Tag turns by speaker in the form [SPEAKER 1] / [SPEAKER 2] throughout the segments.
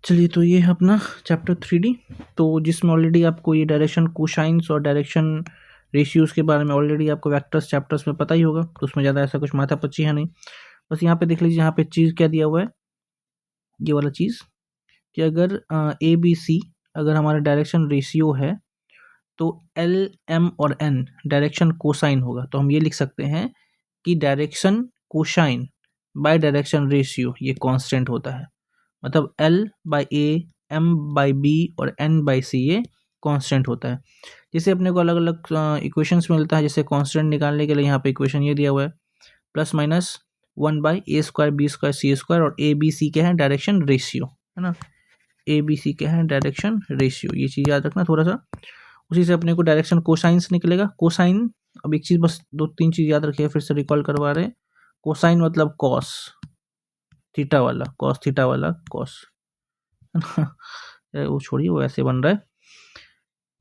[SPEAKER 1] चलिए, तो ये है अपना चैप्टर 3D, तो जिसमें ऑलरेडी आपको ये डायरेक्शन कोसाइंस और डायरेक्शन रेशियोज़ के बारे में ऑलरेडी आपको वेक्टर्स चैप्टर्स में पता ही होगा, तो उसमें ज़्यादा ऐसा कुछ माथापच्ची है नहीं। बस यहाँ पे देख लीजिए, यहाँ पे चीज़ क्या दिया हुआ है, ये वाला चीज़ कि अगर ए बी सी अगर हमारा डायरेक्शन रेशियो है तो एल एम और एन डायरेक्शन कोसाइन होगा। तो हम ये लिख सकते हैं कि direction cosine by direction ratio ये कांस्टेंट होता है। मतलब L by A, M by B और एन बाई सी ये कांस्टेंट होता है। जैसे अपने को अलग अलग इक्वेशंस मिलता है, जैसे कांस्टेंट निकालने के लिए यहाँ पे इक्वेशन ये दिया हुआ है plus minus 1/a² b² c² और ए बी सी क्या है डायरेक्शन रेशियो, है ना। ए बी सी क्या है डायरेक्शन रेशियो, ये चीज़ याद रखना थोड़ा सा। उसी से अपने को डायरेक्शन कोसाइंस निकलेगा। कोसाइन, अब एक चीज़ बस 2-3 चीज़ याद रखिए, फिर से रिकॉल करवा रहे हैं। कोसाइन मतलब कॉस थीटा वाला, कॉस थीटा वाला कॉस वो छोड़िए, वो ऐसे बन रहा है।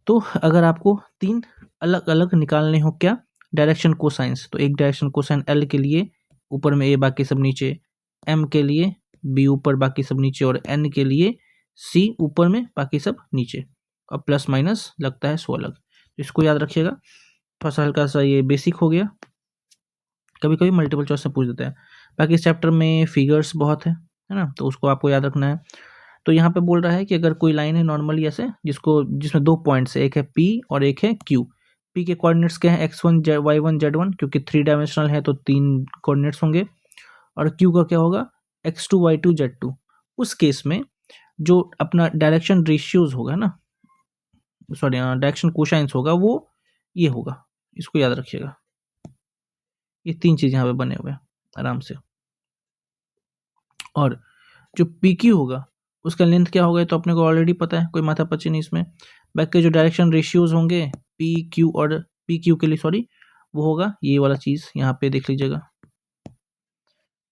[SPEAKER 1] तो अगर आपको 3 अलग अलग निकालने हो क्या डायरेक्शन कोसाइंस, तो एक डायरेक्शन कोसाइन एल के लिए ऊपर में ए बाकी सब नीचे, एम के लिए बी ऊपर बाकी सब नीचे और एन के लिए सी ऊपर में बाकी सब नीचे। अब प्लस माइनस लगता है 16 अलग, इसको याद रखिएगा। थोड़ा सा हल्का सा ये बेसिक हो गया, कभी कभी मल्टीपल चॉइस से पूछ देते हैं। बाकी इस चैप्टर में फिगर्स बहुत है ना, तो उसको आपको याद रखना है। तो यहाँ पे बोल रहा है कि अगर कोई लाइन है नॉर्मली ऐसे जिसमें 2 पॉइंट्स है, एक है P और एक है Q। P के कोऑर्डिनेट्स क्या है x1 y1 z1, क्योंकि 3 डायमेंशनल है तो 3 कोऑर्डिनेट्स होंगे। और Q का क्या होगा x2 y2 z2। उस केस में जो अपना डायरेक्शन रेशियोज होगा ना, सॉरी डायरेक्शन कोसाइंस होगा, वो ये होगा, इसको याद रखिएगा। ये 3 चीज़ यहाँ पे बने हुए हैं आराम से। और जो PQ होगा उसका लेंथ क्या होगा तो अपने को ऑलरेडी पता है, कोई माथापच्ची नहीं इसमें। बाकी जो डायरेक्शन रेशियोज होंगे PQ और PQ के लिए, सॉरी, वो होगा ये वाला चीज़, यहाँ पे देख लीजिएगा।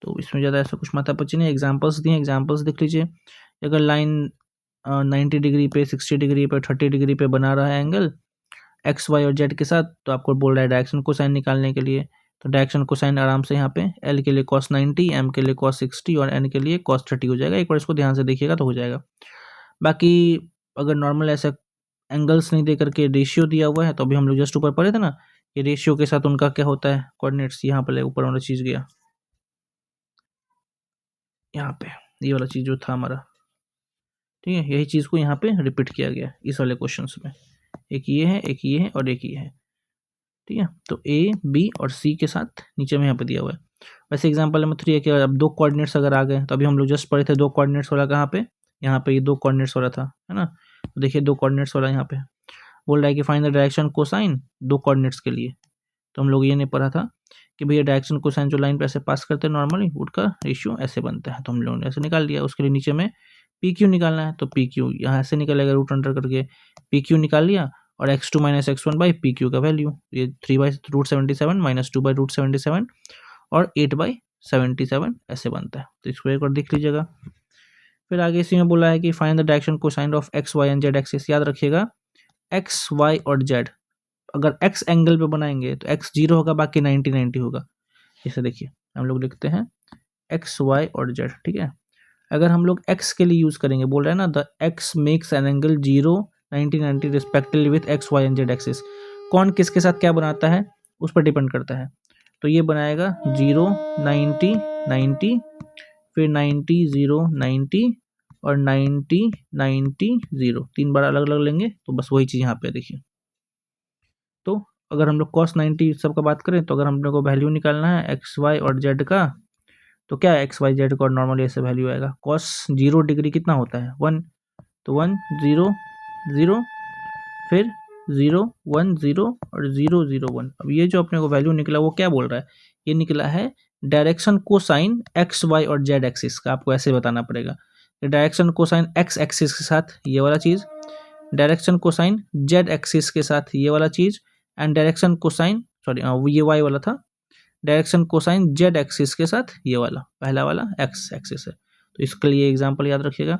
[SPEAKER 1] तो इसमें ज़्यादा ऐसा कुछ माथापच्ची नहीं, एग्जाम्पल्स दिए, एग्जाम्पल्स देख लीजिए। अगर लाइन 90 डिग्री पे, 60 डिग्री पे, 30 डिग्री पे बना रहा है एंगल एक्स वाई और जेड के साथ, तो आपको बोल रहा है डायरेक्शन कोसाइन निकालने के लिए। तो डायरेक्शन कोसाइन आराम से यहाँ पे एल के लिए cos 90, एम के लिए cos 60 और एन के लिए cos 30 हो जाएगा। एक बार इसको ध्यान से देखिएगा तो हो जाएगा। बाकी अगर नॉर्मल ऐसा एंगल्स नहीं दे करके रेशियो दिया हुआ है, तो अभी हम लोग जस्ट ऊपर पढ़े थे ना, ये रेशियो के साथ उनका क्या होता है कोऑर्डिनेट्स, यहाँ पर ऊपर वाला चीज़ गया, यहाँ पे ये वाला चीज़ जो था हमारा, ठीक है, यही चीज़ को यहाँ पे रिपीट किया गया इस वाले क्वेश्चन में। एक ये है, एक ये है और एक ये है, ठीक है। तो ए बी और सी के साथ नीचे में यहाँ पे दिया हुआ है। वैसे एग्जांपल नंबर 3 है कि अब 2 कोऑर्डिनेट्स अगर आ गए, तो अभी हम लोग जस्ट पढ़े थे 2 कोऑर्डिनेट्स वाला कहाँ पे, यहाँ पे ये 2 कोऑर्डिनेट्स वाला था, है ना। तो देखिए 2 कोऑर्डिनेट्स वाला यहाँ पे बोल रहा है कि find the direction cosine 2 coordinates के लिए। तो हम लोग ये नहीं पढ़ा था कि भैया डायरेक्शन कोसाइन जो लाइन पे ऐसे पास करते हैं नॉर्मली, उनका रेशियो ऐसे बनता है, तो हम लोगों ने ऐसे निकाल लिया। उसके लिए नीचे में PQ निकालना है, तो PQ यहाँ से निकलेगा रूट अंडर करके, PQ निकाल लिया और x2 minus x1 by PQ का वैल्यू, ये 3/√77 माइनस 2/√77 और 8/77 ऐसे बनता है। तो इसको एक बार देख लीजिएगा। फिर आगे इसी में बोला है कि find the direction cosine of x, y and z axis. याद रखिएगा x, y और z अगर x एंगल पे बनाएंगे तो x 0 होगा, बाकी 90 होगा। जैसे देखिए हम लोग लिखते हैं x, y और z, ठीक है। अगर हम लोग x के लिए यूज़ करेंगे, बोल रहे हैं ना the x makes an angle 0, 90 respectively with x, y and z axis. कौन किसके साथ क्या बनाता है उस पर डिपेंड करता है। तो ये बनाएगा 0, 90, 90, फिर 90, 0, 90 और 90, 90, 0, 3 बार अलग अलग लेंगे, तो बस वही चीज़ यहाँ पे देखिए। तो अगर हम लोग cos 90 सब का बात करें, तो अगर हम लोग को वैल्यू निकालना है x, y और z का, तो क्या है x, y, z का नॉर्मली ऐसे वैल्यू आएगा। cos 0 डिग्री कितना होता है 1, तो 1, 0, 0, फिर 0, 1, 0 और 0, 0, 1। अब ये जो अपने को वैल्यू निकला वो क्या बोल रहा है, ये निकला है डायरेक्शन कोसाइन x, y और z एक्सिस का। आपको ऐसे बताना पड़ेगा डायरेक्शन कोसाइन x एक्सिस के साथ ये वाला चीज़, डायरेक्शन कोसाइन z एक्सिस के साथ ये वाला चीज़, एंड डायरेक्शन कोसाइन, सॉरी ये y वाला था, डायरेक्शन कोसाइन z एक्सिस के साथ ये वाला पहला वाला x एक्सिस है। तो इसके लिए एग्जांपल याद रखिएगा।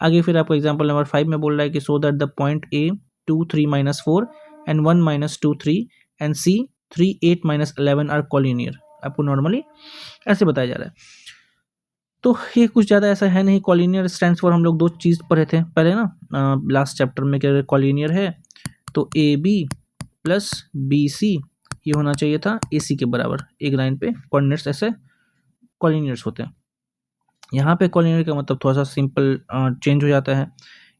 [SPEAKER 1] आगे फिर आपको एग्जांपल नंबर 5 में बोल रहा है कि so that the point A 2, 3, -4 and 1, -2, 3 and C 3, 8, -11 are collinear. आपको नॉर्मली ऐसे बताया जा रहा है। तो ये कुछ ज़्यादा ऐसा है नहीं। कॉलिनियर स्टैंड्स फॉर हम लोग दो चीज़ पढ़े थे पहले ना, लास्ट चैप्टर में, क्या कॉलिनियर है तो A B plus B C ये होना चाहिए था ए सी के बराबर। एक लाइन पे कोऑर्डिनेट्स ऐसे कॉलिनियर्स होते हैं। यहाँ पे कॉलिनियर का मतलब थोड़ा सा सिंपल चेंज हो जाता है।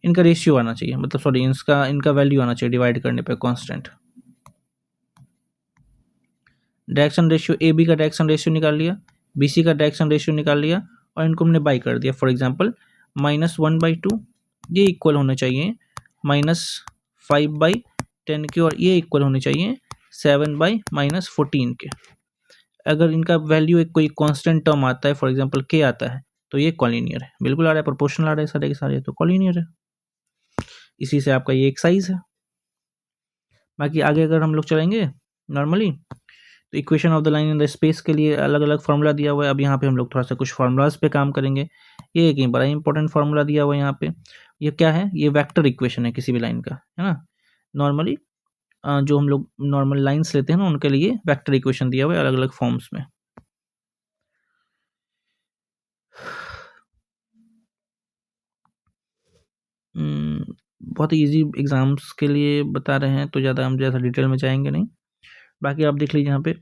[SPEAKER 1] इनका रेशियो आना चाहिए, मतलब सॉरी इनका वैल्यू आना चाहिए डिवाइड करने पे constant. Direction ratio A B का डायरेक्शन रेशियो निकाल लिया, बी सी का डायरेक्शन रेशियो निकाल लिया और इनको हमने बाई कर दिया। फॉर एग्जांपल -1/2 ये इक्वल होने चाहिए -5/10 के, और ये इक्वल होने चाहिए 7/-14 के। अगर इनका वैल्यू एक कोई कांस्टेंट टर्म आता है, फॉर एग्जांपल के आता है, तो ये कॉलिनियर है। बिल्कुल आ रहा है, प्रोपोर्शनल आ रहा है सारे के सारे, तो कॉलिनियर है। इसी से आपका ये एक्सरसाइज है। बाकी आगे अगर हम लोग चलेंगे नॉर्मली, तो equation of the line in the space के लिए अलग अलग फार्मूला दिया हुआ है। अब यहाँ पे हम लोग थोड़ा सा कुछ फार्मूलाज पे काम करेंगे। ये एक बड़ा इंपॉर्टेंट फार्मूला दिया हुआ है यहाँ पे। ये क्या है? ये वेक्टर इक्वेशन है किसी भी लाइन का, है ना। नॉर्मली जो हम लोग नॉर्मल लाइन्स लेते हैं ना, उनके लिए वेक्टर इक्वेशन दिया हुआ है अलग अलग फॉर्म्स में। बहुत ईजी एग्जाम्स के लिए बता रहे हैं, तो ज़्यादा हम जैसा डिटेल में जाएंगे नहीं। बाकी आप देख लीजिए यहाँ पे।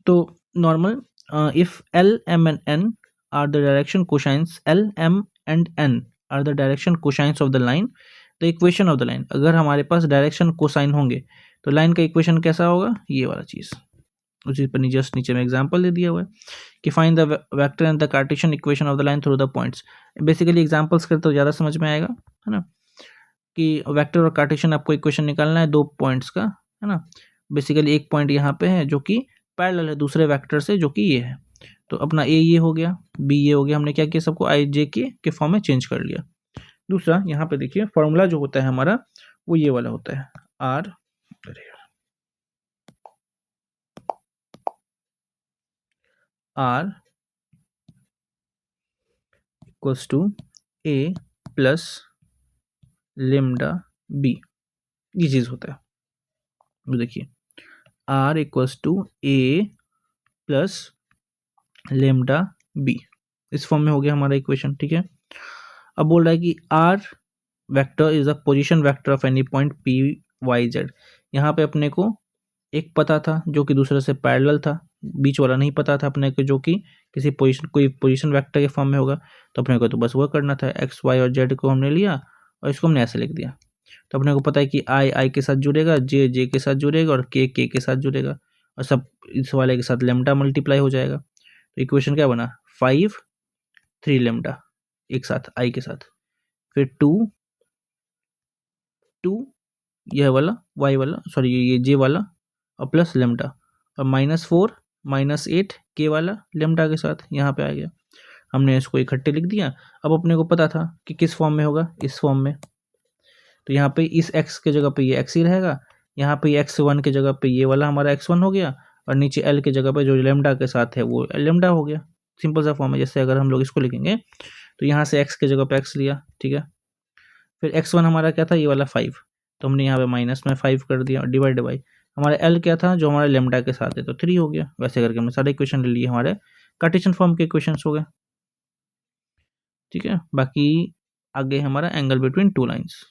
[SPEAKER 1] तो normal if L, M and N are the direction cosines, L, M and N are the direction cosines of the line, the equation of the line, अगर हमारे पास डायरेक्शन कोसाइन होंगे तो लाइन का इक्वेशन कैसा होगा? ये वाला चीज़ उसी पर जस्ट नीचे में एग्जांपल दे दिया हुआ है कि find the vector and the Cartesian equation of the line through the points. Basically examples करते तो ज़्यादा समझ में आएगा, है ना, कि वेक्टर और कार्टेशियन आपको इक्वेशन निकालना है दो पॉइंट्स का, है ना। बेसिकली एक पॉइंट यहाँ पे है जो कि पैरेलल है दूसरे वेक्टर से, जो कि ये है। तो अपना ए ये हो गया, बी ये हो गया। हमने क्या किया, सबको आई जे के फॉर्म में चेंज कर लिया। दूसरा यहाँ पे देखिए फॉर्मूला जो होता है हमारा वो ये वाला होता है, R equals to A plus lambda B, ये चीज़ होता है। तो देखिए R equals to A plus lambda B, इस फॉर्म में हो गया हमारा इक्वेशन, ठीक है। अब बोल रहा है कि R vector is a position vector of any point P Y Z. यहाँ पे अपने को एक पता था जो कि दूसरे से पैरेलल था, बीच वाला नहीं पता था अपने को, जो कि किसी पोजीशन कोई पोजीशन वेक्टर के फॉर्म में होगा। तो अपने को तो बस वह करना था, एक्स वाई और जेड को हमने लिया और इसको हमने ऐसे लिख दिया। तो अपने को पता है कि आई के साथ जुड़ेगा, जे के साथ जुड़ेगा और के साथ जुड़ेगा, और सब इस वाले के साथ लेमडा मल्टीप्लाई हो जाएगा। तो इक्वेशन क्या बना? 5 3 लेमडा एक साथ आई के साथ, फिर 2 यह वाला वाई वाला, सॉरी ये जे वाला, और प्लस लेमडा, और -4 -8 के वाला लेमडा के साथ यहाँ पे आ गया। हमने इसको इकट्ठे लिख दिया। अब अपने को पता था कि किस फॉर्म में होगा, इस फॉर्म में। तो यहाँ पे इस x के जगह पे ये x ही रहेगा, यहाँ पे x1 के जगह पे ये वाला हमारा x1 हो गया, और नीचे l के जगह पे जो लेमडा के साथ है वो लेमडा हो गया। सिंपल सा फॉर्म है। जैसे अगर हम लोग इसको लिखेंगे तो यहाँ से x के जगह पे x लिया, ठीक है। फिर x1 हमारा क्या था? ये वाला 5, तो हमने यहाँ पे माइनस में 5 कर दिया, और डिवाइड बाई हमारा l क्या था जो हमारे लेमडा के साथ है, तो 3 हो गया। वैसे करके हमने सारे इक्वेशन ले लिए, हमारे कार्टेशियन फॉर्म के इक्वेशंस हो गए, ठीक है। बाकी आगे हमारा एंगल बिटवीन टू लाइन्स।